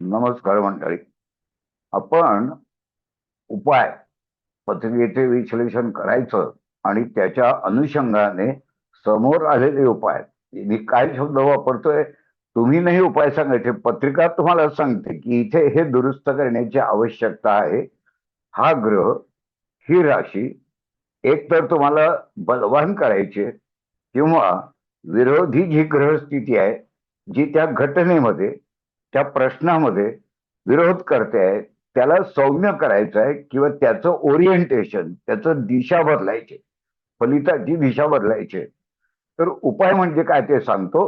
नमस्कार मंडळी. आपण उपाय पत्रिकेचे विश्लेषण करायचं आणि त्याच्या अनुषंगाने समोर आलेले उपाय, मी काय शब्द वापरतोय, तुम्ही नाही उपाय सांगायचे. पत्रिका तुम्हाला सांगते की इथे हे दुरुस्त करण्याची आवश्यकता आहे. हा ग्रह, ही राशी एक तर तुम्हाला बलवान करायचे किंवा विरोधी जी ग्रहस्थिती आहे, जी त्या घटनेमध्ये, त्या प्रश्नामध्ये विरोध करते आहे, त्याला सौम्य करायचं आहे किंवा त्याचं ओरिएंटेशन, त्याचं दिशा बदलायचे, फलिताची दिशा बदलायचे. तर उपाय म्हणजे काय ते सांगतो.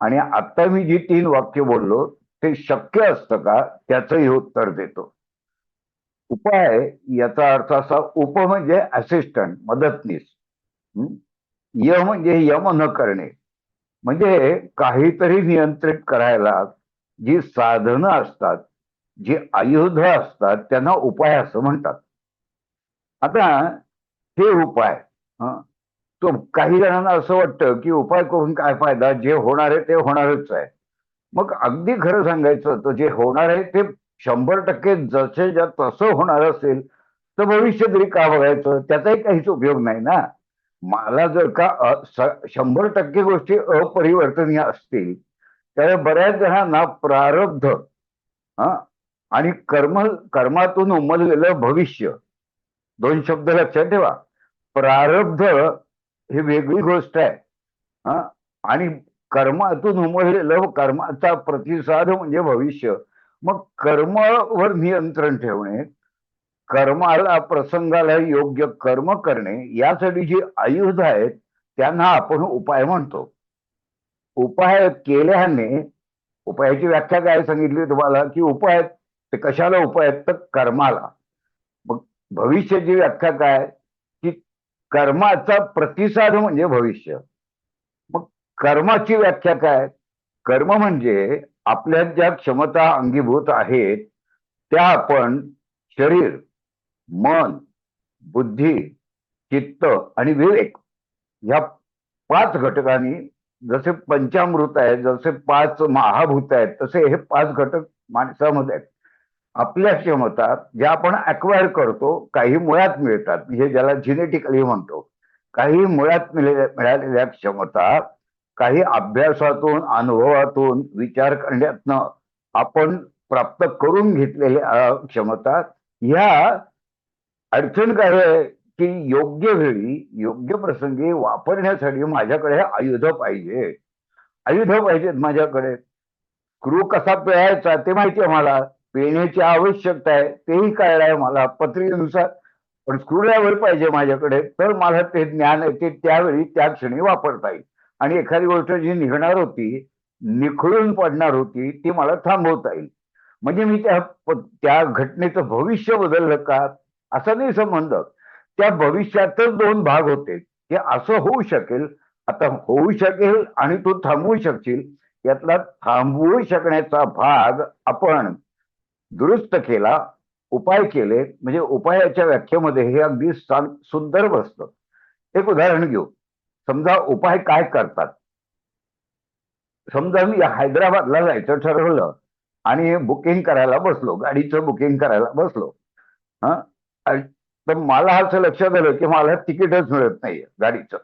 आणि आता मी जी 3 वाक्य बोललो ते शक्य असतं का त्याचंही उत्तर देतो. उपाय याचा अर्थ असा, उप म्हणजे असिस्टंट, मदतनीस. हं? य म्हणजे यम न करणे, म्हणजे काहीतरी नियंत्रित करायला जी साधनं असतात, जी आयुध असतात, त्यांना उपाय असं म्हणतात. आता हे उपाय, हं, तो काही जणांना असं वाटतं की उपाय करून काय फायदा, जे होणार आहे ते होणारच आहे. मग अगदी खरं सांगायचं तर जे होणार आहे ते 100% जसे ज्या तसं होणार असेल तर भविष्य तरी का बघायचं, त्याचाही काहीच उपयोग नाही ना. मला जर का 100% गोष्टी अपरिवर्तनीय असतील तर बऱ्याच जणांना प्रारब्ध, हा, आणि कर्मातून उमललेलं भविष्य, दोन शब्द लक्षात ठेवा. प्रारब्ध ही वेगळी गोष्ट आहे, हा, आणि कर्मातून उमललेलं, कर्माचा प्रतिसाद म्हणजे भविष्य. मग कर्मावर नियंत्रण ठेवणे, कर्माला, प्रसंगाला योग्य कर्म करणे, यासाठी जी आयुध आहेत त्यांना आपण उपाय म्हणतो. उपाय केल्याने, उपायाची व्याख्या काय सांगितली तुम्हाला की उपाय ते कशाला उपाय आहेत, तर कर्माला. मग भविष्याची व्याख्या काय, की कर्माचा प्रतिसाद म्हणजे भविष्य. मग कर्माची व्याख्या काय, कर्म म्हणजे आपल्यात ज्या क्षमता अंगीभूत आहेत त्या आपण शरीर, मन, बुद्धी, चित्त आणि विवेक, या 5 घटकांनी, जसे पंचामृत आहेत, जसे 5 महाभूत आहेत, तसे हे 5 घटक माणसामध्ये आहेत. आपल्या क्षमता ज्या आपण अक्वायर करतो, काही मुळात मिळतात, म्हणजे ज्याला जेनेटिकली म्हणतो. काही मुळात मिळालेल्या क्षमता, काही अभ्यासातून, अनुभवातून, विचार करण्यातनं आपण प्राप्त करून घेतलेल्या क्षमता. ह्या अडचण काय आहे की योग्य वेळी, योग्य प्रसंगी वापरण्यासाठी माझ्याकडे आयुध पाहिजे. आयुध पाहिजेत माझ्याकडे. स्क्रू कसा पिळायचा ते माहिती आहे मला, पिळण्याची आवश्यकता आहे तेही कळलं आहे मला पत्रिकेनुसार. पण स्क्रू ड्रायव्हर पाहिजे माझ्याकडे, तर मला ते ज्ञान आहे ते त्यावेळी त्या क्षणी वापरता येईल. आणि एखादी गोष्ट जी निघणार होती, निखळून पडणार होती, ती मला थांबवता येईल. म्हणजे मी त्या घटनेचं भविष्य बदललं का, असा नाही संबंध. त्या भविष्यातच 2 भाग होते, की असं होऊ शकेल, आता होऊ शकेल आणि तू थांबवू शकशील. यातला थांबवू शकण्याचा भाग आपण दुरुस्त केला, उपाय केले, म्हणजे उपायाच्या व्याख्येमध्ये हे अगदी सुंदर बसतं. एक उदाहरण घेऊ. समजा उपाय काय करतात. समजा मी हैदराबादला जायचं ठरवलं आणि बुकिंग करायला बसलो, गाडीचं बुकिंग करायला बसलो. हा, तर मला असं लक्षात आलं की मला तिकीटच मिळत नाहीये गाडीचं.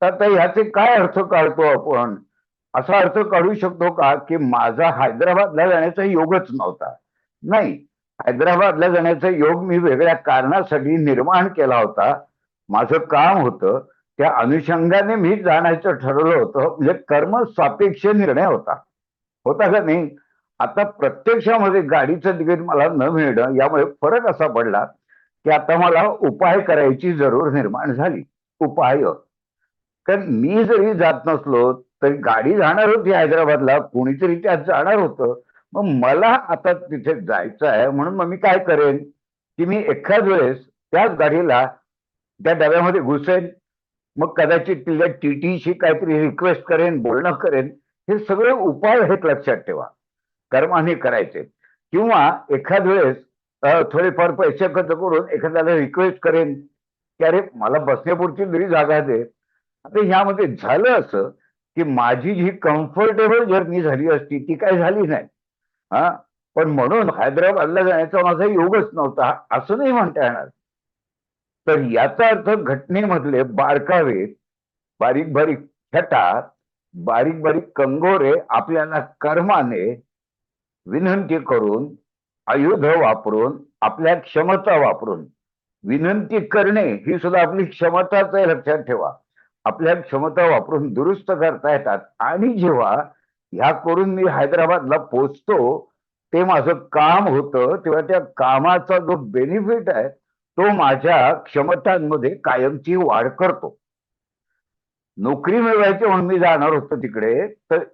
तर आता ह्याचे काय अर्थ काढतो आपण. असा अर्थ काढू शकतो का की माझा हैदराबादला जाण्याचा योगच नव्हता. नाही, हैदराबादला जाण्याचा योग मी वेगळ्या कारणासाठी निर्माण केला होता. माझं काम होतं, त्या अनुषंगाने मी जाण्याचं ठरवलं होतं, म्हणजे कर्म सापेक्ष निर्णय होता. होता का नाही. आता प्रत्यक्षामध्ये गाडीचं तिकीट मला न मिळणं, यामुळे फरक असा पडला की आता मला उपाय करायची जरूर निर्माण झाली. उपाय, कारण मी जरी जात नसलो तरी गाडी जाणार होती हैदराबादला, कोणीतरी त्यात जाणार होतं. मग मला आता तिथे जायचं आहे, म्हणून मग मी काय करेन की मी एखाद वेळेस त्याच गाडीला, त्या डब्यामध्ये घुसेन. मग कदाचित तिला टीटीशी काहीतरी रिक्वेस्ट करेन, बोलणं करेन. हे सगळे उपाय आहेत, लक्षात ठेवा, कर्माने करायचे. किंवा एखाद वेळेस थोडेफार पैसे खर्च करून एखाद्याला रिक्वेस्ट करेन की अरे मला बसण्यापुरती तरी जागा दे. आता ह्यामध्ये झालं असं की माझी जी कम्फर्टेबल जर्नी झाली असती ती काय झाली नाही. हा, पण म्हणून हैदराबादला जाण्याचा माझा योगच नव्हता असं नाही म्हणता येणार. तर याचा अर्थ घटनेमधले बारकावे, बारीक बारीक छटा, बारीक बारीक कंगोरे आपल्याला कर्माने विनंती करून, आयुध वापरून, आपल्या क्षमता वापरून, विनंती करणे ही सुद्धा आपली क्षमताच आहे लक्षात ठेवा. आपल्या क्षमता वापरून दुरुस्त करता येतात. आणि जेव्हा ह्या करून मी हैदराबादला पोचतो, ते माझं काम होतं, तेव्हा त्या कामाचा जो बेनिफिट आहे तो माझ्या क्षमतांमध्ये कायमची वाढ करतो. नोकरी मिळवायची म्हणून मी जाणार होतो तिकडे, तर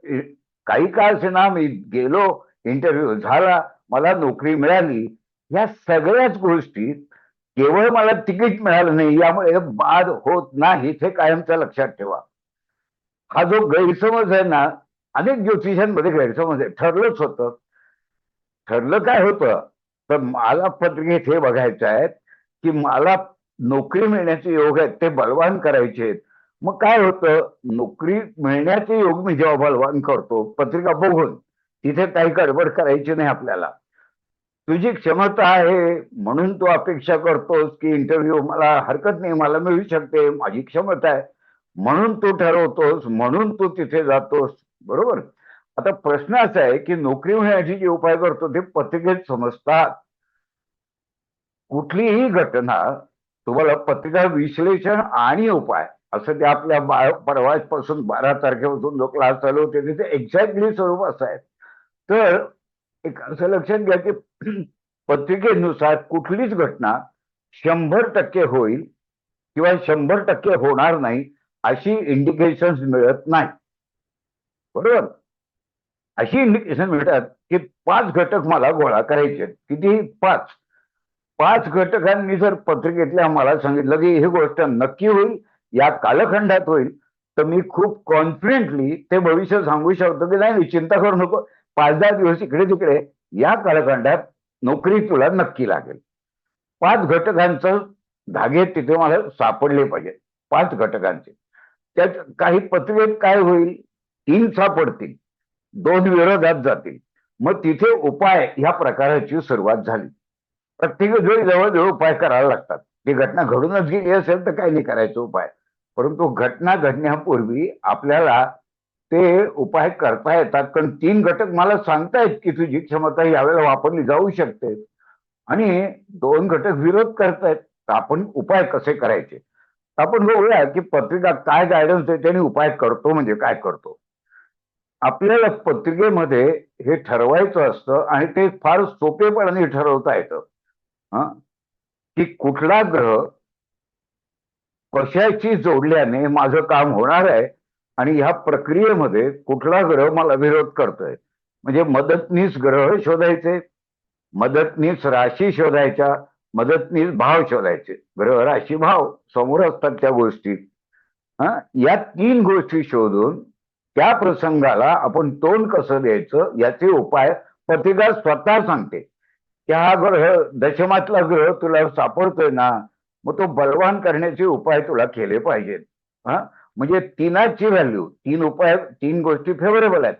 काही काळ असेना मी गेलो, इंटरव्ह्यू झाला, मला नोकरी मिळाली. या सगळ्याच गोष्टी केवळ मला तिकीट मिळालं नाही यामुळे बाद होत नाही, हे कायमचं लक्षात ठेवा. हा जो गैरसमज आहे ना, अनेक ज्योतिषांमध्ये गैरसमज आहे. ठरलंच होतं. ठरलं काय होतं, तर मला पत्रिकेत हे बघायचं आहे की मला नोकरी मिळण्याचे योग आहेत ते बलवान करायचे आहेत. मग काय होतं, नोकरी मिळण्याचे योग मी जेव्हा बलवान करतो पत्रिका बघून, तिथे काही गडबड करायची नाही आपल्याला. तुझी क्षमता आहे म्हणून तू अपेक्षा करतोस की इंटरव्ह्यू मला हरकत नाही, मला मिळू शकते, माझी क्षमता आहे म्हणून तू ठरवतोस, म्हणून तू तिथे जातोस. बरोबर. आता प्रश्न असा आहे की नोकरी मिळण्याची जे उपाय करतो ते पत्रिकेत समजतात. कुठलीही घटना तुम्हाला पत्रिका विश्लेषण आणि उपाय असं ते आपल्या परवापासून 12 तारखेपासून जो क्लास चालू होते तिथे एक्झॅक्टली स्वरूप असं आहे. तर एक असं लक्षात घ्या की पत्रिकेनुसार कुठलीच घटना 100% होईल किंवा 100% होणार नाही अशी इंडिकेशन मिळत नाही. बरोबर. अशी इंडिकेशन मिळतात की 5 घटक मला गोळा करायचे. किती? 5 घटकांनी जर पत्रिकेतल्या मला सांगितलं की ही गोष्ट नक्की होईल, या कालखंडात होईल, तर मी खूप कॉन्फिडेंटली ते भविष्य सांगू शकतो की नाही चिंता करू नको, 5-10 दिवस इकडे तिकडे या कालखंडात नोकरी तुला नक्की लागेल. 5 घटकांचं धागे तिथे मला सापडले पाहिजेत. 5 घटकांचे. त्यात काही पत्रिकेत काय होईल, 3 सापडतील, 2 विरोधात जातील. मग तिथे उपाय ह्या प्रकाराची सुरुवात झाली. प्रत्येक वेळी जवळजवळ उपाय करायला लागतात. ती घटना घडूनच गेली असेल तर काही नाही करायचं उपाय, परंतु घटना घडण्यापूर्वी आपल्याला ते उपाय करता येतात. कारण 3 घटक मला सांगतायत की तुझी क्षमता यावेळेला वापरली जाऊ शकते आणि 2 घटक विरोध करतायत. तर आपण उपाय कसे करायचे, आपण बघूया की पत्रिका काय गायडन्स देते आणि उपाय करतो म्हणजे काय करतो. आपल्याला पत्रिकेमध्ये हे ठरवायचं असतं आणि ते फार सोपेपणाने ठरवता येतं की कुठला ग्रह कशाची जोडल्याने माझं काम होणार आहे आणि ह्या प्रक्रियेमध्ये कुठला ग्रह मला विरोध करतोय. म्हणजे मदतनीस ग्रह शोधायचे, मदतनीस राशी शोधायच्या, मदतनीस भाव शोधायचे. ग्रह राशी भाव समोर असतात त्या गोष्टी. या 3 गोष्टी शोधून त्या प्रसंगाला आपण तोंड कसं द्यायचं याचे उपाय पत्रिका स्वतः सांगते. त्या ग्रह दशमातला ग्रह तुला सापडतोय ना, मग तो बलवान करण्याचे उपाय तुला केले पाहिजेत. म्हणजे 3ची व्हॅल्यू, 3 उपाय, 3 गोष्टी फेवरेबल आहेत,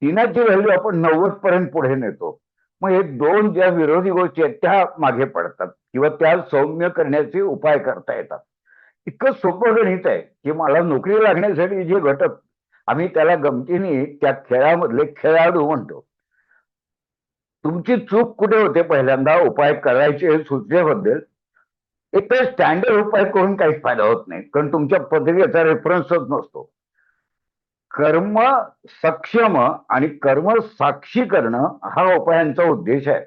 3ची व्हॅल्यू आपण 90 पर्यंत पुढे नेतो. मग हे 2 ज्या विरोधी गोष्टी आहेत त्या मागे पडतात किंवा त्या सौम्य करण्याचे उपाय करता येतात. इतकं सोपं गणित आहे की मला नोकरी लागण्यासाठी जे घटक, आम्ही त्याला गमतीने त्या खेळामधले खेळाडू म्हणतो. तुमची चूक कुठे होते, पहिल्यांदा उपाय करायचे सुचनेबद्दल एक तर स्टँडर्ड उपाय करून काहीच फायदा होत नाही, कारण तुमच्या पत्रिकेचा रेफरन्सच नसतो. कर्म सक्षम आणि कर्म साक्षी करणं हा उपायांचा उद्देश आहे.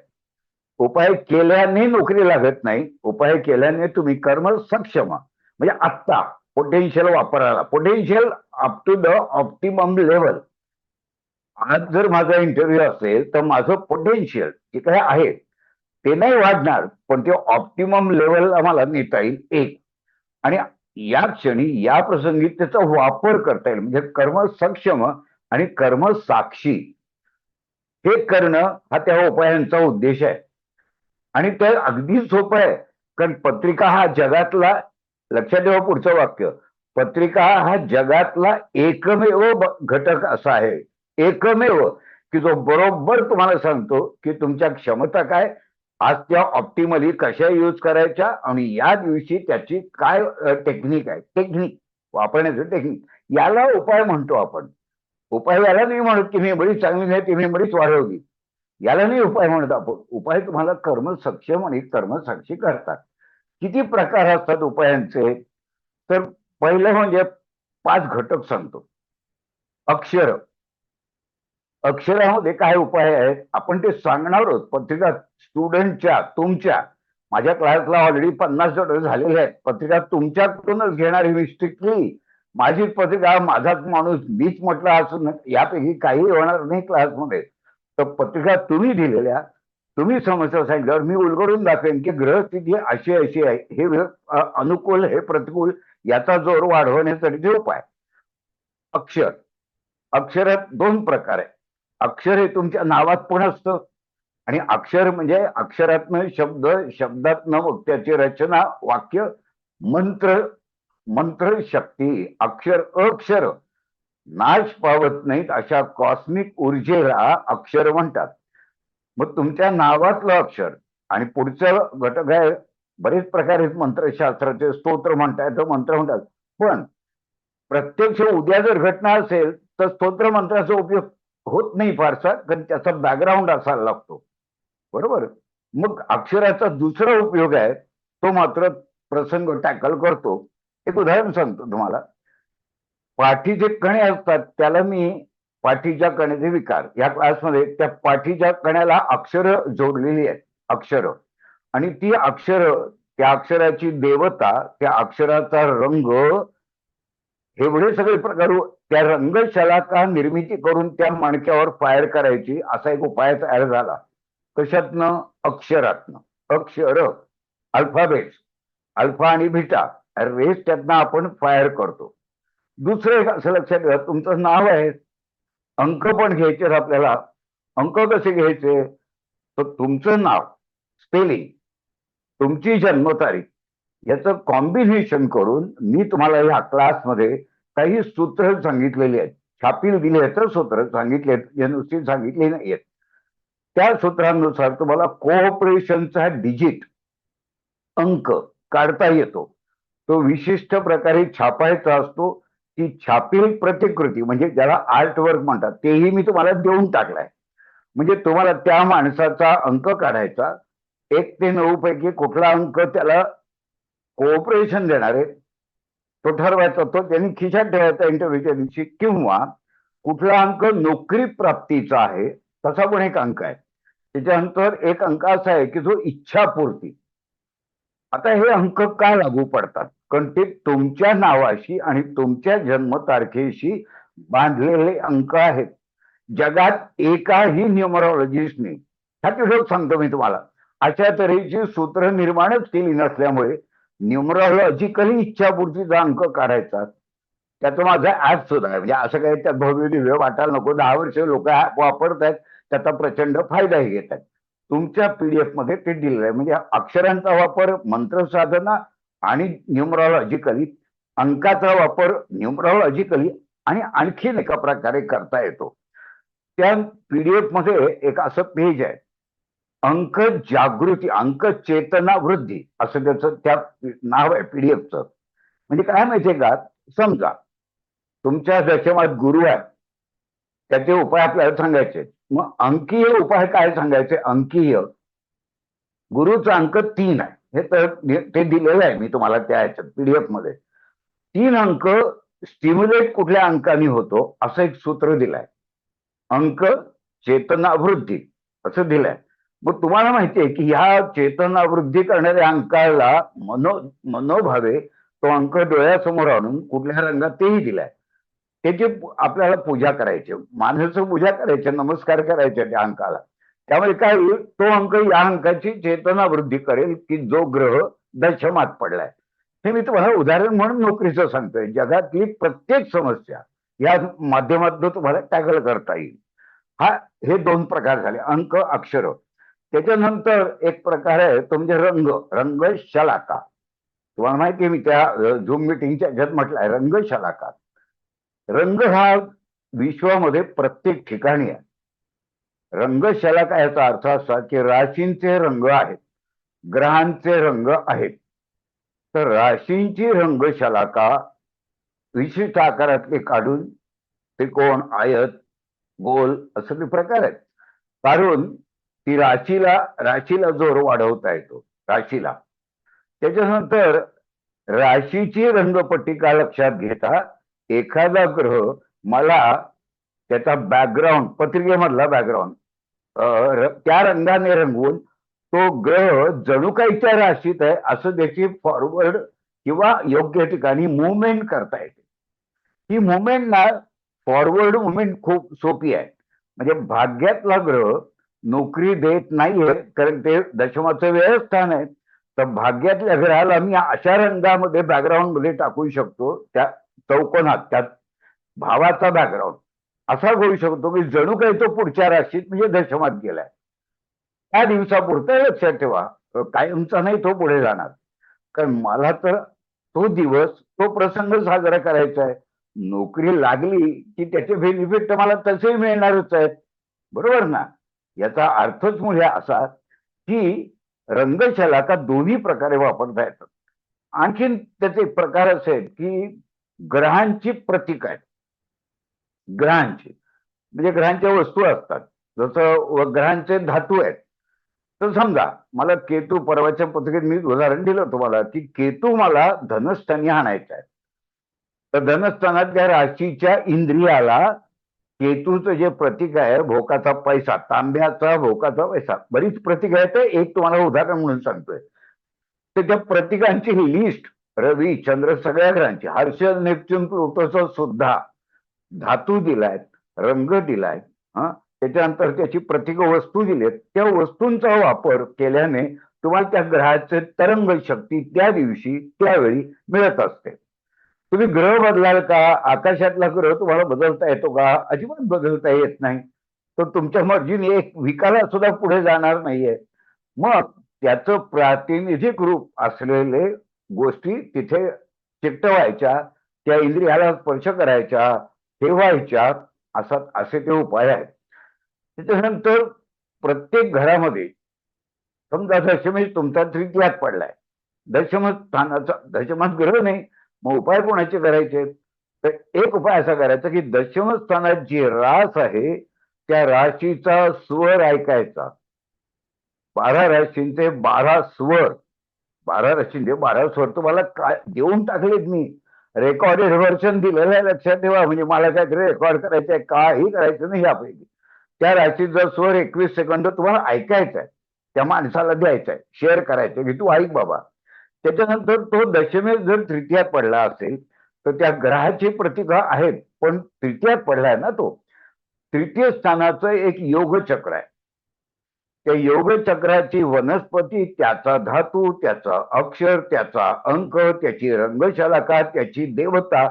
उपाय केल्याने नोकरी लागत नाही, उपाय केल्याने तुम्ही कर्म सक्षम म्हणजे आत्ता पोटेन्शियल वापरायला, potential up to the optimum level. आज जर माझा इंटरव्ह्यू असेल तर माझं पोटेन्शियल जे काय आहे ते नाही वाढणार, पण ते ऑप्टिमम लेवलला मला नेता येईल एक. आणि या क्षणी या प्रसंगी त्याचा वापर करता येईल, म्हणजे कर्म सक्षम आणि कर्म साक्षी हे करणं हा त्या उपायांचा उद्देश आहे. आणि ते अगदी सोपं आहे, कारण पत्रिका हा जगातला, लक्षात ठेवा पुढचं वाक्य, पत्रिका हा जगातला एकमेव घटक असा आहे, एकमेव की जो बरोबर तुम्हाला सांगतो की तुमच्या क्षमता काय, आज त्या ऑप्टिमली कशा यूज करायच्या आणि या दिवशी त्याची काय टेक्निक आहे, टेक्निक वापरण्याचं टेक्निक, याला उपाय म्हणतो आपण. उपाय याला नाही म्हणत की मेमरी चांगली नाही ती मेमरीच वाढवली, याला नाही उपाय म्हणत आपण. उपाय तुम्हाला कर्म सक्षम आणि कर्मसाक्षी करतात. किती प्रकार असतात उपायांचे, तर पहिलं म्हणजे 5 घटक सांगतो. अक्षर, अक्षरामध्ये काय उपाय आहेत आपण ते सांगणार आहोत. पत्रिका स्टुडंटच्या, तुमच्या, माझ्या क्लासला ऑलरेडी 50 जण झालेले आहेत. पत्रिका तुमच्याकडूनच घेणार ही स्ट्रिक्टली. माझीच पत्रिका, माझाच माणूस, मीच म्हटलं असून यापैकी काही होणार नाही क्लासमध्ये. तर पत्रिका तुम्ही दिलेल्या, तुम्ही समस्या सांगितल्यावर मी उलगडून दाखवेन की ग्रहस्थिती अशी अशी आहे, हे अनुकूल हे प्रतिकूल, याचा जोर वाढवण्यासाठी उपाय. अक्षर, अक्षरात 2 प्रकार आहे. अक्षर हे तुमच्या नावात पण असतं आणि अक्षर म्हणजे अक्षरातनं शब्द, शब्दातनं त्याची रचना, वाक्य, मंत्र, मंत्र शक्ती. अक्षर अक्षर नाश पावत नाहीत अशा कॉस्मिक ऊर्जेला अक्षर म्हणतात. मग तुमच्या नावातलं अक्षर आणि पुढचं घटक आहे. बरेच प्रकार आहेत मंत्रशास्त्राचे, स्तोत्र म्हणता येतं, मंत्र म्हणतात. पण प्रत्यक्ष उद्या जर घटना असेल तर स्तोत्र मंत्राचा उपयोग होत नाही फारसा, कारण त्याचा बॅकग्राऊंड असायला लागतो. बरोबर. मग अक्षराचा दुसरा उपयोग आहे, तो मात्र प्रसंग टॅकल करतो. एक उदाहरण सांगतो तुम्हाला. पाठीचे कणे असतात त्याला मी पाठीच्या कणेचे विकार या क्लासमध्ये त्या पाठीच्या कण्याला अक्षर जोडलेली आहेत, अक्षर. आणि ती अक्षर, त्या अक्षराची देवता, त्या अक्षराचा रंग, एवढे सगळे प्रकार, त्या रंगशलाका निर्मिती करून त्या मणक्यावर फायर करायची, असा एक उपाय तयार झाला. कशातनं? अक्षरातनं. अक्षर, अल्फाबेट्स, अल्फा आणि बीटा रेस त्यातनं आपण फायर करतो. दुसरं एक असं लक्षात घ्या, तुमचं नाव आहे, अंक पण घ्यायचे आपल्याला. अंक कसे घ्यायचे? तर तुमचं नाव, स्पेलिंग, तुमची जन्मतारीख याचं कॉम्बिनेशन करून मी तुम्हाला या क्लासमध्ये काही सूत्र सांगितलेली आहेत. छापील दिले तर सूत्र सांगितले, जे नुसती सांगितली नाहीयेत. त्या सूत्रांनुसार तुम्हाला कोऑपरेशनचा डिजिट, अंक काढता येतो. तो विशिष्ट प्रकारे छापायचा असतो. ती छापील प्रतिकृती म्हणजे ज्याला आर्ट वर्क म्हणतात, तेही मी तुम्हाला देऊन टाकलाय. म्हणजे तुम्हाला त्या माणसाचा अंक काढायचा, 1 ते 9 पैकी कुठला अंक त्याला कोऑपरेशन देणार आहे तो ठरवायचा. तो त्यांनी खिशात ठेवायचा इंटरव्ह्यूच्या दिवशी. किंवा कुठला अंक नोकरी प्राप्तीचा आहे तसा पण एक अंक आहे. त्याच्यानंतर एक अंक असा आहे की जो इच्छापूर्ती. आता हे अंक काय लागू पडतात? कारण ते तुमच्या नावाशी आणि तुमच्या जन्मतारखेशी बांधलेले अंक आहेत. जगात एकाही न्यूमरॉलॉजिस्टने, ह्या तुझं सांगतो मी तुम्हाला, अशा तऱ्हेची सूत्र निर्माणच केली नसल्यामुळे न्यूमरॉलॉजिकली इच्छापूर्तीचा अंक काढायचा. त्याचं माझं ऍप सुद्धा आहे. म्हणजे असं काही त्यात भव्य दिव्य वाटायला नको. 10 वर्ष लोक ऍप वापरत आहेत, त्याचा प्रचंड फायदाही घेत आहेत. तुमच्या पीडीएफ मध्ये ते दिलेलं आहे. म्हणजे अक्षरांचा वापर मंत्र साधना आणि न्यूमरॉलॉजिकली, अंकाचा वापर न्यूमरॉलॉजिकली आणि आणखीन एका प्रकारे करता येतो. त्या पीडीएफ मध्ये एक असं पेज आहे, अंक जागृती, अंक चेतना वृद्धी असं त्याचं त्या नाव आहे पीडीएफचं. म्हणजे काय माहितीये का, समजा तुमच्या दशमात गुरु आहे, त्याचे उपाय आपल्याला सांगायचे. मग अंकीय उपाय काय सांगायचे? अंकीय गुरुचा अंक 3 आहे, हे तर ते दिलेलं आहे मी तुम्हाला त्या ह्याच्यात पीडीएफ मध्ये. 3 अंक स्टिम्युलेट कुठल्या अंकाने होतो असं एक सूत्र दिलंय. अंक चेतना वृद्धी असं दिलंय. मग तुम्हाला माहितीये की ह्या चेतना वृद्धी करणाऱ्या अंकाला मनोभावे तो अंक डोळ्यासमोर आणून कुठल्या रंगात तेही दिलाय. त्याची आपल्याला पूजा करायची, मानस पूजा करायची, नमस्कार करायचे त्या अंकाला. त्यामुळे काय होईल, तो अंक या अंकाची चेतना वृद्धी करेल की जो ग्रह दशमात पडलाय. हे मी तुम्हाला उदाहरण म्हणून नोकरीचं सांगतोय. जगातली प्रत्येक समस्या या माध्यमातून तुम्हाला टॅकल करता येईल. हे 2 प्रकार झाले, अंक, अक्षर. त्याच्यानंतर एक प्रकार आहे तो म्हणजे रंग, रंग शलाका. तुम्हाला माहिती आहे मी त्या झूम मिटिंगच्या ह्याच्यात म्हटलंय रंग शलाका. रंग हा विश्वामध्ये प्रत्येक ठिकाणी आहे. रंगशलाका याचा अर्थ असा की राशींचे रंग आहेत, ग्रहांचे रंग आहेत. तर राशींची रंगशलाका विशिष्ट आकारातले काढून त्रिकोण, आयत, गोल असं ते प्रकार आहेत, काढून ती राशीला जोर वाढवता येतो राशीला. त्याच्यानंतर राशीची रंगपट्टिका लक्षात घेता एखादा ग्रह मला त्याचा बॅकग्राऊंड, पत्रिकेमधला बॅकग्राऊंड त्या रंगाने रंगवून तो ग्रह जणू काही त्या राशीत आहे असं त्याची फॉरवर्ड किंवा योग्य ठिकाणी मुवमेंट करता येते. ही मुवमेंट ना, फॉरवर्ड मुवमेंट खूप सोपी आहे. म्हणजे भाग्यातला ग्रह नोकरी देत नाहीये कारण ते दशमाचं व्यवस्थान आहे, तर भाग्यातल्या ग्रहाला मी अशा रंगामध्ये बॅकग्राऊंड मध्ये टाकू शकतो, त्या चौकोनात, त्या भावाचा बॅकग्राऊंड असा करू शकतो की जणू काही तो पुढच्या राशीत म्हणजे दशमात गेलाय. त्या दिवसापुरता लक्षात ठेवा, कायमचा नाही तो पुढे जाणार. कारण मला तर तो दिवस, तो प्रसंग साजरा करायचा आहे. नोकरी लागली की त्याचे बेनिफिट तर मला तसेही मिळणारच आहेत, बरोबर ना. याचा अर्थच म्हणजे असा की रंगशलाका दोन्ही प्रकारे वापरता येतात. आणखीन त्याचे प्रकार असे आहेत की ग्रहांची प्रतीक आहेत. ग्रहांची म्हणजे ग्रहांच्या वस्तू असतात, जसं ग्रहांचे धातू आहेत. तर समजा मला केतू, परवाच्या पत्रिकेत मी उदाहरण दिलं तुम्हाला की केतू मला धनस्थानी आणायचा आहे. तर धनस्थानातल्या राशीच्या इंद्रियाला केतूचं जे प्रतीक आहे, भोकाचा पैसा, तांब्याचा भोकाचा पैसा, बरीच प्रतीक आहे, तर एक तुम्हाला उदाहरण म्हणून सांगतोय. तर त्या प्रतीकांची लिस्ट रवी, चंद्र, सगळ्या ग्रहांची, हर्षल, नेपच्यून, प्लुटोचं सुद्धा धातू दिलाय, रंग दिलाय, त्याच्यानंतर त्याची प्रतीक वस्तू दिलेत. त्या वस्तूंचा वापर केल्याने तुम्हाला त्या ग्रहाचे तरंग शक्ती त्या दिवशी त्यावेळी मिळत असते. तुम्ही ग्रह बदलाल का? आकाशातला ग्रह तुम्हाला बदलता येतो का? अजिबात बदलता येत नाही. तो तुमच्या मर्जीने एक विकाला सुद्धा पुढे जाणार नाहीये. मग त्याचं प्रातिनिधिक रूप असलेले गोष्टी तिथे चिकटवायच्या, त्या इंद्रियाला स्पर्श करायच्या, ठेवायच्या, असे ते उपाय आहेत. त्याच्यानंतर प्रत्येक घरामध्ये समजा दशमी तुमचा तृतीयात पडलाय, दशमात ग्रह नाही, मग उपाय कोणाचे करायचे? तर एक उपाय असा करायचा की दशम स्थानात जी रास आहे त्या राशीचा स्वर ऐकायचा. 12 राशींचे 12 स्वर, 12 राशींचे 12 स्वर तुम्हाला काय देऊन टाकलेत मी, रेकॉर्डेड व्हर्जन दिलेलं आहे, लक्षात ठेवा. म्हणजे मला काहीतरी रेकॉर्ड करायचंय, काही करायचं नाही यापैकी. त्या राशीचा स्वर 21 सेकंद तुम्हाला ऐकायचा आहे, त्या माणसाला द्यायचा आहे, शेअर करायचंय की तू ऐक बाबा. त्याच्यानंतर तो दशमेत जर तृतीयात पडला असेल तर त्या ग्रहाची प्रतिभा आहेत, पण तृतीयात पडलाय ना तो, तृतीय स्थानाचं एक योग चक्र आहे. त्या योग चक्राची वनस्पती, त्याचा धातू, त्याचा अक्षर, त्याचा अंक, त्याची रंगशलाका, त्याची देवता,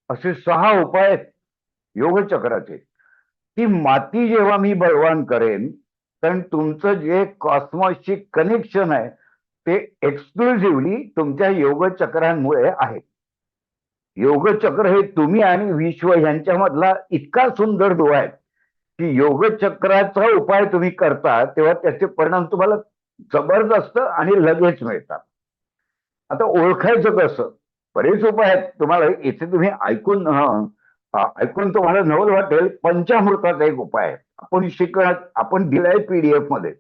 असे 6 उपाय आहेत योग चक्राचे. ती माती जेव्हा मी बळवान करेन, कारण तुमचं जे कॉस्मॉसची कनेक्शन आहे ते एक्सक्लुझिव्हली तुमच्या योग चक्रांमुळे आहे. योग चक्र हे तुम्ही आणि विश्व यांच्यामधला इतका सुंदर दुवा आहे की योग चक्राचा उपाय तुम्ही करता तेव्हा त्याचे परिणाम तुम्हाला जबरदस्त आणि लगेच मिळतात. आता ओळखायचं कसं? बरेच उपाय आहेत. तुम्हाला इथे तुम्ही ऐकून तुम्हाला नवल वाटेल, पंचामृताचा एक उपाय आहे. आपण दिलाय पीडीएफ मध्ये.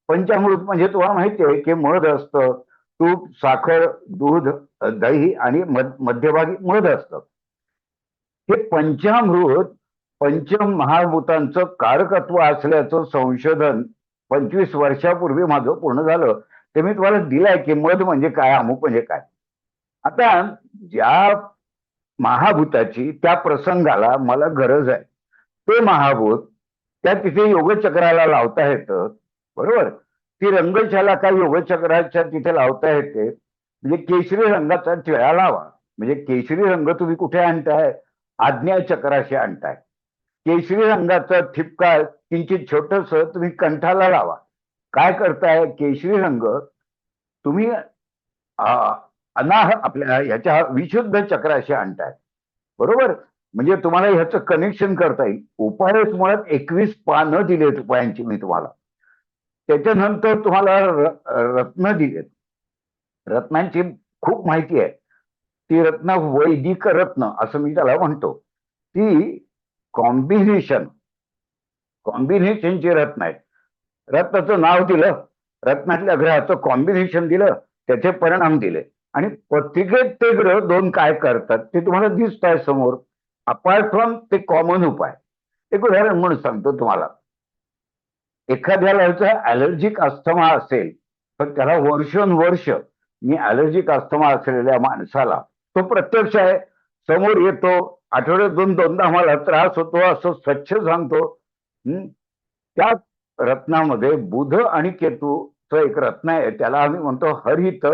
पंचामृत म्हणजे तुम्हाला माहिती आहे की मध असतं, तूप, साखर, दूध, दही आणि मध्यभागी मध असतं. हे पंचामृत पंचमहाभूतांचं कारकत्व असल्याचं संशोधन 25 वर्षापूर्वी माझं पूर्ण झालं. ते मी तुम्हाला दिलंय की मध म्हणजे काय, अमुक म्हणजे काय. आता ज्या महाभूताची त्या प्रसंगाला मला गरज आहे, ते महाभूत त्या तिथे योगचक्राला लावता येतं, बरोबर. ती रंगशलाका योगचक्राच्या तिथे लावता येते. म्हणजे केशरी रंगाचा टिळा लावा. म्हणजे केशरी रंग तुम्ही कुठे आणताय? आज्ञा चक्राशी आणताय. केशरी रंगाचा ठिपका किंचित छोटस तुम्ही कंठाला लावा. काय करताय? केशरी रंग तुम्ही अनाह आपल्या याच्या विशुद्ध चक्राशी आणताय, बरोबर. म्हणजे तुम्हाला ह्याचं कनेक्शन करता येईल. उपायच मुळात 21 पानं दिलेत उपायांची मी तुम्हाला. त्याच्यानंतर तुम्हाला रत्न दिलेत. रत्नांची खूप माहिती आहे. ती रत्न वैदिक रत्न असं मी त्याला म्हणतो. ती कॉम्बिनेशन कॉम्बिनेशनची रत्न आहेत. रत्नाचं नाव दिलं, रत्नातल्या ग्रहाचं कॉम्बिनेशन दिलं, त्याचे परिणाम दिले आणि पत्रिकेत ते ग्रह दोन काय करतात ते तुम्हाला दिसत आहे समोर. अपार्ट फ्रॉम ते कॉमन उपाय. एक उदाहरण म्हणून सांगतो तुम्हाला. एखाद्याला ऍलर्जिक अस्थमा असेल तर त्याला वर्षोनवर्ष मी ऍलर्जिक अस्थमा असलेल्या माणसाला, तो प्रत्यक्ष आहे, समोर येतो, आठवड्यातून दोनदा मला त्रास होतो असं स्वच्छ सांगतो. त्या रत्नामध्ये बुध आणि केतूचं एक रत्न आहे, त्याला आम्ही म्हणतो हरित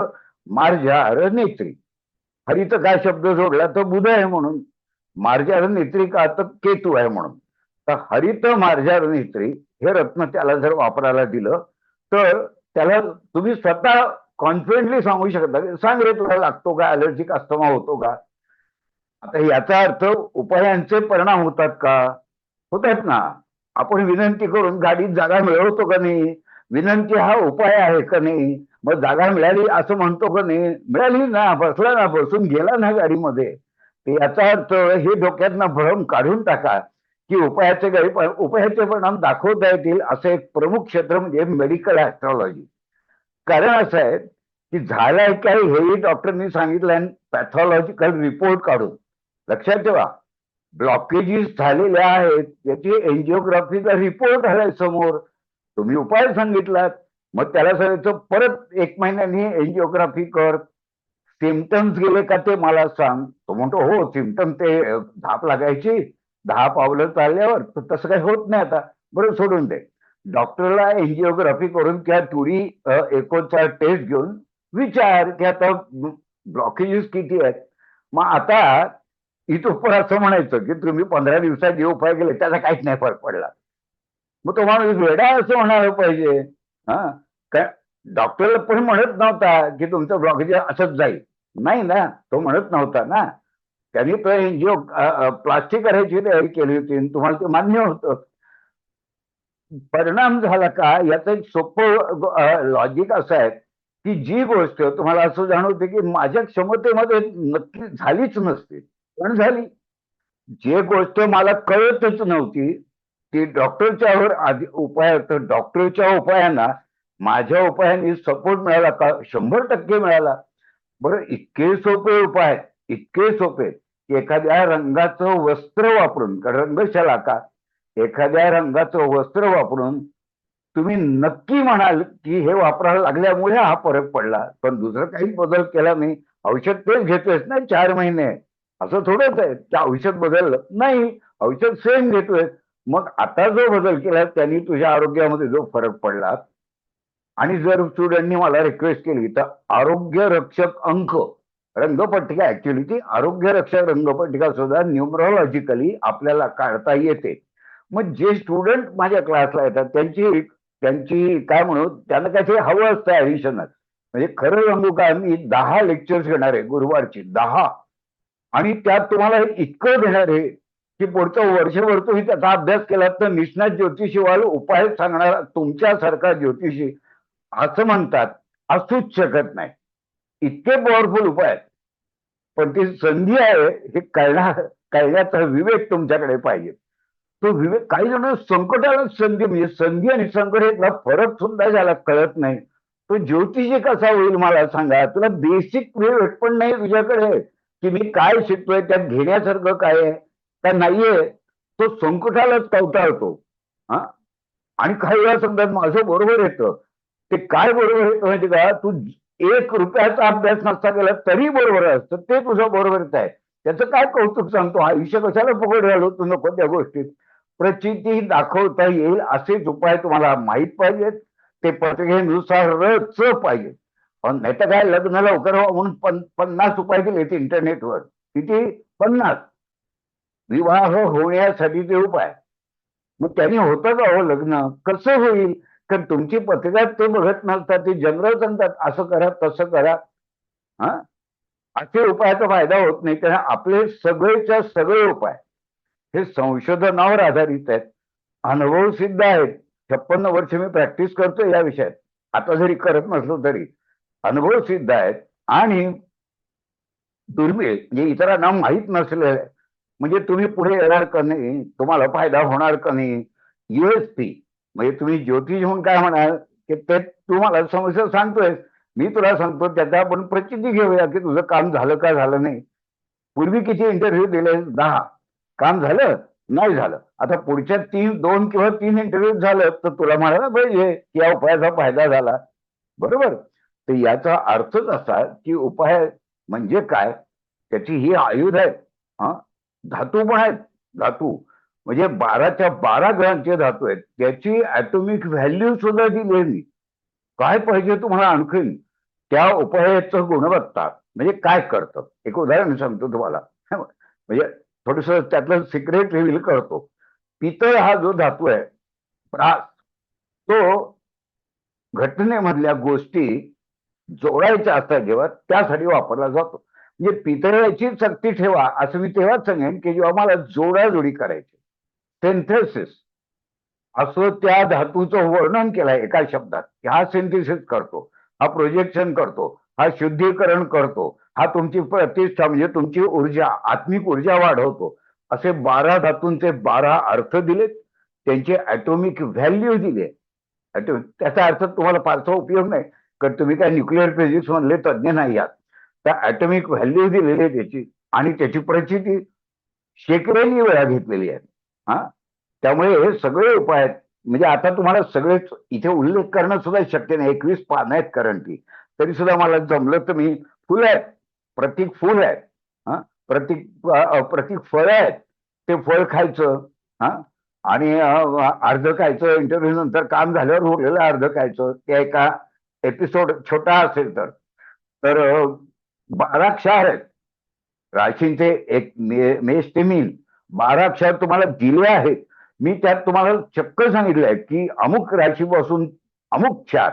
मार्जार नेत्री. हरित काय शब्द जोडला तर बुध आहे म्हणून, मार्जार नेत्री का तर केतू आहे म्हणून. तर हरित मार्जार नेत्री हे रत्न त्याला जर वापरायला दिलं तर त्याला तुम्ही स्वतः कॉन्फिडेंटली सांगू शकता की सांग रे तुला लागतो का, ॲलर्जिक अस्थमा होतो का. आता याचा अर्थ उपायांचे परिणाम होतात का? होतात ना. आपण विनंती करून गाडीत जागा मिळवतो का नाही? विनंती हा उपाय आहे का नाही? मग जागा मिळाली असं म्हणतो का नाही? मिळाली ना, बसला ना, बसून गेला ना गाडीमध्ये. याचा अर्थ हे डोक्यातनं भ्रम काढून टाका की उपायाचे परिणाम दाखवता येतील असं एक प्रमुख क्षेत्र म्हणजे मेडिकल ऍस्ट्रॉलॉजी. कारण असं आहे की झालंय काय हेही डॉक्टरनी सांगितलं पॅथॉलॉजिकल रिपोर्ट काढून. लक्षात ठेवा, ब्लॉकेजेस झालेल्या आहेत त्याची एन्जिओग्राफीचा रिपोर्ट आलाय समोर. तुम्ही उपाय सांगितलात, मग त्याला सांगायचं परत 1 महिन्यानी एन्जिओग्राफी कर. सिमटम्स गेले का ते मला सांग. तो म्हणतो हो सिमटम ते धाप लागायची 10 पावलं चालल्यावर, तर तसं काही होत नाही आता, बरं सोडून दे. डॉक्टरला एन्जिओग्राफी करून किंवा तुरी एकोचा टेस्ट घेऊन विचार की आता ब्लॉकेजेस किती आहेत. मग आता इथं असं म्हणायचं की तुम्ही 15 दिवसात जे उपाय केले त्याचा काहीच नाही फरक पडला, मग तो माणूस वेडा असं म्हणायला पाहिजे. हा, काय डॉक्टरला पण म्हणत नव्हता की तुमचं ब्लॉकेज असंच जाईल, नाही ना, तो म्हणत नव्हता ना. त्यांनी तो एनजीओ प्लास्टिक करायची तयारी केली होती, तुम्हाला ते मान्य होतं. परिणाम झाला का याचं एक सोपं लॉजिक असं आहे की जी गोष्ट तुम्हाला असं जाणवते की माझ्या क्षमतेमध्ये नक्की झालीच नसते पण झाली, जे गोष्ट मला कळतच नव्हती ती डॉक्टरच्या आधी उपाय, तर डॉक्टरच्या उपायांना माझ्या उपायांनी सपोर्ट मिळाला का? 100% मिळाला. बरं, इतके सोपे उपाय, इतके सोपे की एखाद्या रंगाचं वस्त्र वापरून, रंगशलाका, एखाद्या रंगाचं वस्त्र वापरून तुम्ही नक्की म्हणाल की हे वापरायला लागल्यामुळे हा फरक पडला, पण दुसरं काही बदल केला नाही. औषध तेच घेतोयस ना 4 महिने, असं थोडंच आहे त्या औषध बदललं नाही, औषध सेम घेतोय. मग आता जो बदल केला त्यांनी तुझ्या आरोग्यामध्ये जो फरक पडला. आणि जर स्टुडंटनी मला रिक्वेस्ट केली तर आरोग्य रक्षक अंक रंगपट्टिका, ऍक्च्युली ती आरोग्य रक्षक रंगपट्टिका सुद्धा न्यूमरोलॉजिकली आपल्याला काढता येते. मग जे स्टुडंट माझ्या क्लासला येतात त्यांची त्यांची काय म्हणू, त्यांना काहीतरी हवं असतं ऍडिशनल. म्हणजे खरं सांगू का, मी 10 लेक्चर्स घेणार आहे गुरुवारची, 10. आणि त्यात तुम्हाला इतकं देणार आहे की पुढचं वर्षभर तुम्ही त्याचा अभ्यास केला तर निष्णात ज्योतिषी व्हाल, उपाय सांगणारा तुमच्यासारखा ज्योतिषी असं म्हणतात असूच शकत नाही. इतके पॉवरफुल उपाय आहेत, पण ती संधी आहे हे कळण्याचा विवेक तुमच्याकडे पाहिजे. तो विवेक, काही जण संकटाला संधी, म्हणजे संधी आणि संकट यातला फरक सुद्धा ज्याला कळत नाही तो ज्योतिषी कसा होईल मला सांगा. तुला बेसिक विवेक पण नाही तुझ्याकडे की मी काय शिकतोय त्यात घेण्यासारखं काय आहे का नाहीये, तो संकटालाच कवटाळतो. हा, आणि काही वेळा समजा माझं बरोबर येतं, ते काय बरोबर येतं माहिती का, तू 1 रुपयाचा अभ्यास नसता केला तरी बरोबर असतं, ते तुझं बरोबर येत आहे. त्याचं काय कौतुक सांगतो, आयुष्य कशाला फुकट घालवतो तू नको त्या गोष्टीत. प्रचिती दाखवता येईल असेच उपाय तुम्हाला माहीत पाहिजेत, ते पत्रिकेनुसारच पाहिजे. पण नाही तर काय, लग्न लवकर व्हावं म्हणून 50 उपाय दिलेत इंटरनेटवर. किती? 50. विवाह होण्यासाठीचे उपाय. मग त्यांनी होतं का हो लग्न? कसं होईल? कारण तुमची पत्रिका ते बघत नसतात, ते जनरल सांगतात असं करा तसं करा. हा, असे उपायाचा फायदा होत नाही. कारण आपले सगळेच्या सगळे उपाय हे संशोधनावर आधारित आहेत, अनुभव सिद्ध आहेत. 56 वर्ष मी प्रॅक्टिस करतोय या विषयात, आता जरी करत नसलो तरी अनुभव सिद्ध आहेत. आणि दुर्मिळ म्हणजे इतरांना माहीत नसले, म्हणजे तुम्ही पुढे येणार का नाही, तुम्हाला फायदा होणार का नाही, USP म्हणजे तुम्ही ज्योतिष म्हणून काय म्हणाल की ते तुम्हाला समस्या सांगतोय, मी तुला सांगतो त्याचा आपण प्रचिती घेऊया की तुझं काम झालं का झालं नाही. पूर्वी किती इंटरव्ह्यू दिले, 10, काम झालं नाही झालं. आता पुढच्या 2 किंवा 3 इंटरव्ह्यू झालं तर तुला म्हणायला पाहिजे की या उपायाचा फायदा झाला, बरोबर. तर याचा अर्थच असा की उपाय म्हणजे काय, त्याची ही आयुध आहेत. हा, धातू पण आहेत. धातू म्हणजे 12च्या 12 ग्रहांचे धातू आहेत, त्याची ऍटॉमिक व्हॅल्यू सुद्धा दिली मी. काय पाहिजे तुम्हाला आणखीन, त्या उपायाचं गुणवत्ता म्हणजे काय करतं. एक उदाहरण सांगतो तुम्हाला, म्हणजे थोडस त्यातलं सिक्रेट रिव्हील करतो. पितळ हा जो धातू आहे, तो घटनेमधल्या गोष्टी जोडायच्या असतात जेव्हा, त्यासाठी वापरला जातो. म्हणजे पितळाची सक्ती ठेवा असं मी तेव्हाच सांगेन की जेव्हा मला जोडाजोडी करायची, सिंथेसिस, असं त्या धातूचं वर्णन केलंय एका शब्दात. हा सिंथेसिस करतो, हा प्रोजेक्शन करतो, हा शुद्धीकरण करतो, हा तुमची प्रतिष्ठा म्हणजे तुमची ऊर्जा, आत्मिक ऊर्जा वाढवतो. असे 12 धातूंचे 12 अर्थ दिलेत, त्यांचे ऍटॉमिक व्हॅल्यू दिले. त्याचा अर्थ तुम्हाला फारसा उपयोग नाही, कारण तुम्ही काय न्यूक्लिअर फिजिक्स मधले तज्ज्ञ नाही आहात. त्या ऍटॉमिक व्हॅल्यू दिलेली आहे त्याची, आणि त्याची प्रचिती शेकड्यांनी वेळा घेतलेली आहे. हा, त्यामुळे हे सगळे उपाय आहेत. म्हणजे आता तुम्हाला सगळेच इथे उल्लेख करणं सुद्धा शक्य नाही, 21 पानं आहेत करंटली, तरी सुद्धा मला जमलं तर मी, फुल आहेत, प्रतीक फुल आहेत, हा, प्रतीक फळ आहेत, ते फळ खायचं. हा, आणि अर्ध खायचं, इंटरव्ह्यू नंतर काम झाल्यावर उरलेलं अर्ध खायचं, ते एका एपिसोड छोटा असेल तर. तर 12 क्षार आहेत राशींचे, एक मेष ते मीन, 12 क्षार तुम्हाला दिले आहेत. मी त्यात तुम्हाला चक्क सांगितलंय की अमुक राशीपासून अमुक क्षार,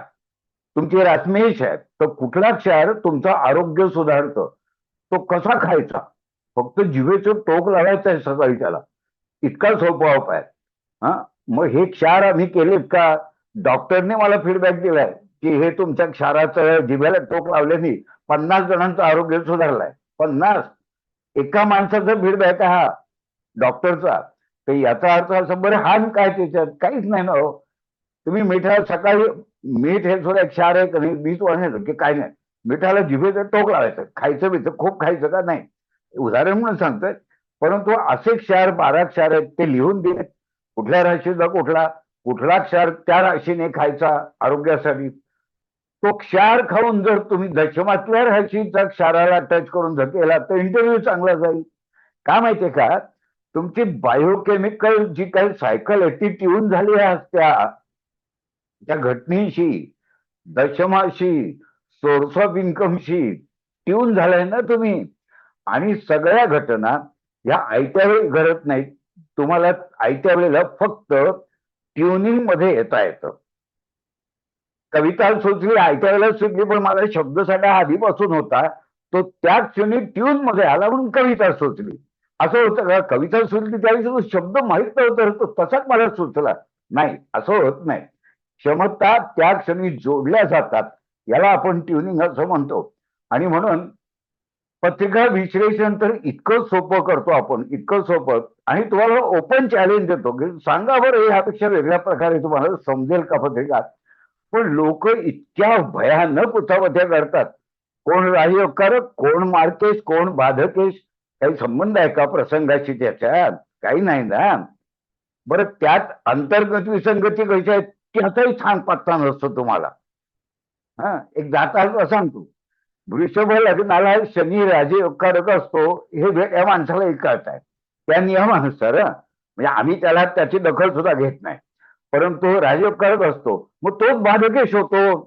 तुमची रासमेष आहे तर कुठला क्षार तुमचं आरोग्य सुधारतं, तो कसा खायचा, फक्त जिभेचं टोक लावायचं आहे सकाळी त्याला, इतका सोपा उपाय. हा, मग हे क्षार आम्ही केलेत का, डॉक्टरने मला फीडबॅक दिलाय की हे तुमच्या क्षाराचं जिभेला टोक लावल्याने 50 जणांचं आरोग्य सुधारलंय. 50, एका माणसाचा फीडबॅक हा डॉक्टरचा. तर याचा अर्थ असं, बरं हान काय त्याच्यात, काहीच नाही ना हो. तुम्ही मिठा सकाळी, मीठ हे थोडं क्षार आहे का नाही, मीठ वाढण्याचं की काय नाही, मिठाला जिभेचं टोक लावायचं, खायचं बिचं खूप खायचं का नाही, उदाहरण म्हणून सांगतोय. परंतु असे क्षार 12 क्षार आहेत, ते लिहून दिले, कुठल्या राशीचा कुठला क्षार त्या राशीने खायचा आरोग्यासाठी. तो क्षार खाऊन जर तुम्ही दशमातल्या राशीचा क्षाराला टच करून जर केला तर इंटरव्ह्यू चांगला जाईल. का माहितीये का, तुमची बायोकेमिकल जी काही सायकल आहे ती ट्यून झाली असत्या त्या घटनेशी, दशमाशी, सोर्स ऑफ इन्कमशी ट्यून झालाय ना तुम्ही. आणि सगळ्या घटना या आयत्या वेळी घडत नाहीत, तुम्हाला आयत्या वेळेला फक्त ट्युनिंग मध्ये येता येतं. कविता सुचली आयत्या वेळेला सुचली, पण मला शब्दसाठा आधीपासून होता, तो त्याच क्षणी ट्यून मध्ये आला म्हणून कविता सुचली. असं होतं का, कविता सुचली त्यावेळी शब्द माहीत नव्हतं, तो तसाच मला सुचला, नाही, असं होत नाही. क्षमता त्या क्षणी जोडल्या जातात, याला आपण ट्युनिंग असं म्हणतो. आणि म्हणून पत्रिका विश्लेषण तर इतकं सोपं करतो आपण, इतकं सोपं, आणि तुम्हाला ओपन चॅलेंज देतो की सांगा बरं ह्यापेक्षा वेगळ्या प्रकारे तुम्हाला समजेल का पत्रिका. पण लोक इतक्या भयानक उचापत्या करतात, कोण राजकारक, कोण मार्केश, कोण बाधकेश, काही संबंध आहे का प्रसंगाशी त्याच्यात, काही नाही ना. बरं त्यात अंतर्गत विसंगती कशा आहेत त्याचाही छान पत्ता नसतो तुम्हाला. हा, एक जाता सांगतो, वृषभ लग्नाला शनी राजयोगकारक असतो, हे या माणसाला कळत आहे त्या नियमानुसार. म्हणजे आम्ही त्याला त्याची दखल सुद्धा घेत नाही, परंतु राजयोगकारक असतो, मग तोच बाधकेश होतो.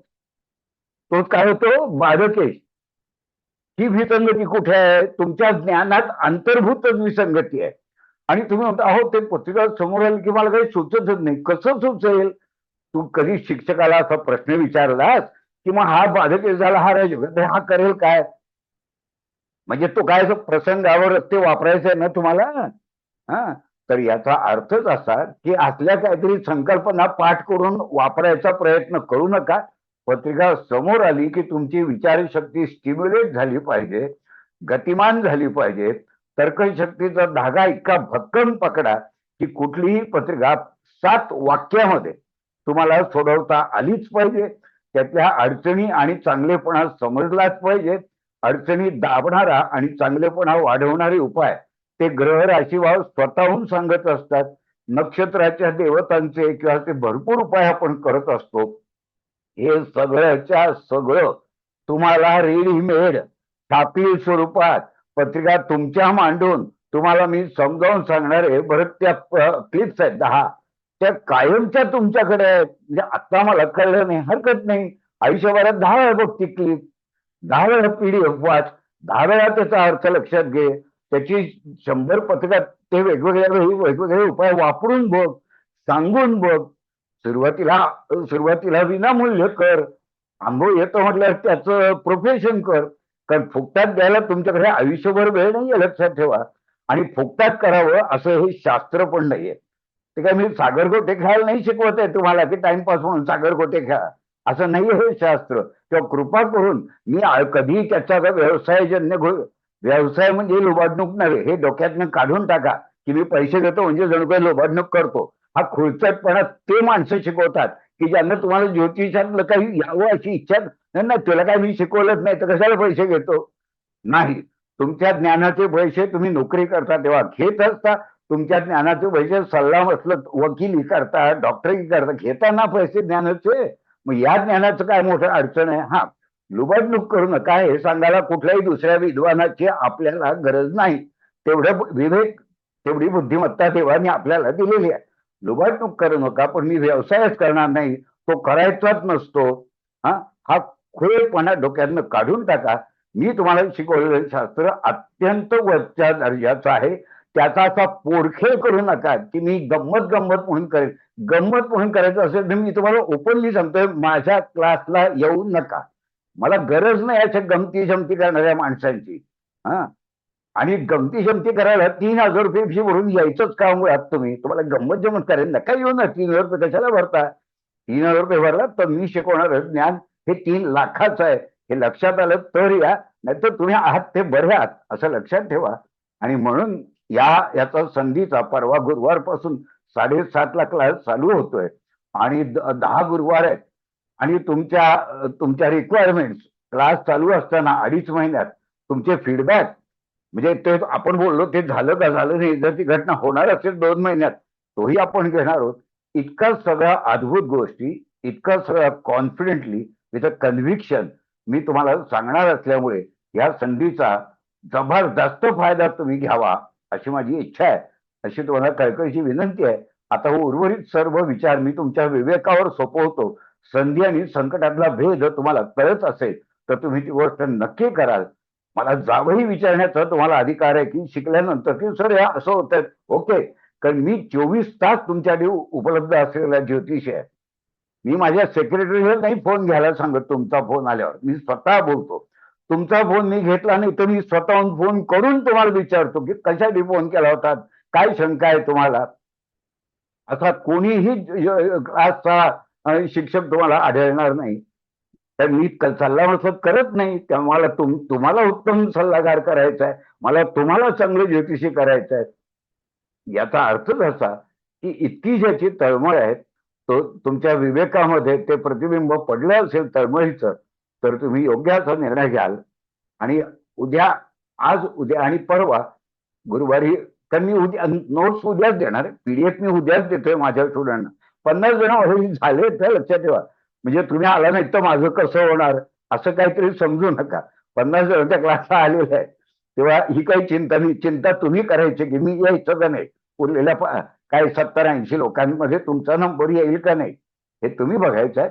तोच काय होतो, बाधकेश. ही विसंगती कुठे आहे, तुमच्या ज्ञानात अंतर्भूतच विसंगती आहे. आणि तुम्ही म्हणता अहो ते पत्रिका समोर आली की मला काही सुचतच नाही, कसं सुचेल. तू कधी शिक्षकाला असा प्रश्न विचारलास की मग हा बाधकेश झाला, हा राजयोग, हा करेल काय, म्हणजे तो काय प्रसंगावर ते वापरायचं आहे ना तुम्हाला. हा, तर याचा अर्थच असा की असल्या काहीतरी संकल्पना पाठ करून वापरायचा प्रयत्न करू नका. पत्रिका समोर आली की तुमची विचारशक्ती स्टिम्युलेट झाली पाहिजे, गतिमान झाली पाहिजे. तर्कशक्तीचा धागा इतका भक्कम पकडा की कुठलीही पत्रिका 7 वाक्यामध्ये तुम्हाला सोडवता आलीच पाहिजे. त्यातल्या अडचणी आणि चांगलेपणा समजलाच पाहिजे. अडचणी दाबणारा आणि चांगलेपणा वाढवणारे उपाय ते ग्रह राशीभाव स्वतःहून सांगत असतात. नक्षत्राच्या देवतांचे किंवा ते भरपूर उपाय आपण करत असतो. हे सगळ्याच्या सगळं तुम्हाला रेडीमेड छापील स्वरूपात पत्रिका तुमच्या मांडून तुम्हाला मी समजावून सांगणार आहे. बरं, त्या क्लिप्स आहेत 10, त्या कायमच्या तुमच्याकडे आहेत. म्हणजे आता मला कळलं नाही, हरकत नाही. आयुष्यभरात 10 वेळा बघ ती क्लिप, 10 वेळा पीडीएफ वाच, 10 वेळा त्याचा अर्थ लक्षात घे. त्याची 100 पत्रिका ते वेगवेगळ्या वेळी वेगवेगळे उपाय वापरून बघ, सांगून बघ. सुरुवातीला सुरुवातीला विनामूल्य कर. अनुभव येतो म्हटल्यावर त्याचं प्रोफेशन कर. कारण फुकटात द्यायला तुमच्याकडे आयुष्यभर वेळ नाहीये, लक्षात ठेवा. आणि फुकटात करावं असं हे शास्त्र पण नाहीये. ते काय मी सागरगोटे खेळायला नाही शिकवत आहे तुम्हाला की टाइमपास म्हणून सागरगोटे खेळा, असं नाही हे शास्त्र. किंवा कृपा करून मी कधी त्याचा व्यवसायजन्य व्यवसाय म्हणजे लोबाडणूक नव्हे, हे डोक्यातनं काढून टाका की मी पैसे देतो म्हणजे जणू काही लोबाडणूक करतो. हा खुळचटपणा ते माणसं शिकवतात की ज्यांना तुम्हाला ज्योतिषातलं काही यावं अशी इच्छा नाही. तुला काय मी शिकवलंच नाही तर कशाला पैसे घेतो? नाही. तुमच्या ज्ञानाचे पैसे तुम्ही नोकरी करता तेव्हा घेत असता. तुमच्या ज्ञानाचे पैसे सल्ला म्हटलं वकिली करता, डॉक्टरी करता, घेताना पैसे ज्ञानाचे. मग या ज्ञानाचं काय मोठं अडचण आहे? हा, लुबाडणूक करू नका हे सांगायला कुठल्याही दुसऱ्या विद्वानाची आपल्याला गरज नाही. तेवढं विवेक, तेवढी बुद्धिमत्ता देवाने आपल्याला दिलेली आहे. लुबाडणूक करू नका. पण मी व्यवसायच करणार नाही, तो करायचाच नसतो, हा हा खोळपणा डोक्यातनं काढून टाका. मी तुम्हाला शिकवलेलं शास्त्र अत्यंत वरच्या दर्जाचं आहे. त्याचा असा पोरखेळ करू नका की मी गंमत गंमत म्हणून करेन. गंमत म्हणून करायचं असेल तर मी तुम्हाला ओपनली सांगतोय, माझ्या क्लासला येऊ नका. मला गरज नाही अशा गमती शमती करणाऱ्या माणसांची. हा, आणि गमती शमती करायला 3,000 रुपये फी भरून यायचंच का मुळात तुम्ही? तुम्हाला गंमत जमत करेल नका येऊ ना. 3,000 रुपये कशाला भरता? 3,000 रुपये भरला तर मी शिकवणार ज्ञान हे 3,00,000चं आहे. हे लक्षात आलं तर या, नाहीतर तुम्ही आहात ते बरे आहात असं लक्षात ठेवा. आणि म्हणून याचा संधीचा परवा गुरुवारपासून 7:30ला क्लास चालू होतोय आणि 10 गुरुवार आहेत. आणि तुमच्या रिक्वायरमेंट क्लास चालू असताना 2.5 महिन्यात तुमचे फीडबॅक, म्हणजे ते आपण बोललो ते झालं का झालं नाही, जर ती घटना होणार असेल 2 महिन्यात तोही आपण घेणार आहोत. इतका सगळा अद्भुत गोष्टी, इतका सगळं कॉन्फिडेंटली विथ अ कन्व्हिक्शन मी तुम्हाला सांगणार असल्यामुळे या संधीचा जबरदस्त फायदा तुम्ही घ्यावा अशी माझी इच्छा आहे. अशी तुम्हाला कळकळीची विनंती आहे. आता उर्वरित सर्व विचार मी तुमच्या विवेकावर सोपवतो. संधी आणि संकटातला भेद तुम्हाला कळत असेल तर तुम्ही ती गोष्ट नक्की कराल. मला जावंही विचारण्याचा तुम्हाला अधिकार आहे की शिकल्यानंतर की सर हे असं होतं, ओके. कारण मी 24 तास तुमच्यासाठी उपलब्ध असलेला ज्योतिष आहे. मी माझ्या सेक्रेटरीला नाही फोन घ्यायला सांगत. तुमचा फोन आल्यावर मी स्वतः बोलतो. तुमचा फोन मी घेतला नाही तर मी स्वतःहून फोन करून तुम्हाला विचारतो की कशासाठी फोन केला होता, काय शंका आहे तुम्हाला. असा कोणीही क्लासचा शिक्षक तुम्हाला आढळणार नाही. तर मी सल्लामसलत करत नाही. त्यामुळे तुम्हाला उत्तम सल्लागार करायचा आहे, मला तुम्हाला चांगलं ज्योतिषी करायचं आहे. याचा अर्थच असा की इतकी ज्याची तळमळ आहे, तो तुमच्या विवेकामध्ये ते प्रतिबिंब पडलं असेल तळमळीचं, तर तुम्ही योग्य असा निर्णय घ्याल. आणि उद्या, आज, उद्या आणि परवा गुरुवारी, तर मी उद्या नोट्स उद्याच देणार आहे. पीडीएफ मी उद्याच देतोय माझ्या स्टुडंटना. 50 जण ऑलरेडी झाले, तर लक्षात ठेवा. म्हणजे तुम्ही आला नाही तर माझं कसं होणार असं काहीतरी समजू नका. 50 जण त्या क्लासला आलेले आहेत, तेव्हा ही काही चिंता नाही. चिंता तुम्ही करायची की मी यायचं का नाही, उरलेल्या काय 70-80 लोकांमध्ये तुमचा नंबर येईल का नाही हे तुम्ही बघायचं आहे.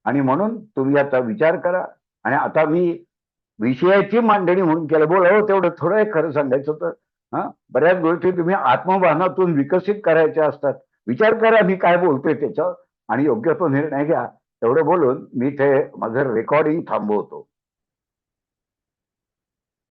आणि म्हणून तुम्ही याचा विचार करा. आणि आता मी विषयाची मांडणी म्हणून केलं, बोलावं तेवढं थोडं खरं सांगायचं तर बऱ्याच गोष्टी तुम्ही आत्मभानातून विकसित करायच्या असतात. विचार करा मी काय बोलतोय त्याच्यावर आणि योग्य तो निर्णय घ्या. एवढं बोलून मी ते माझं रेकॉर्डिंग थांबवतो.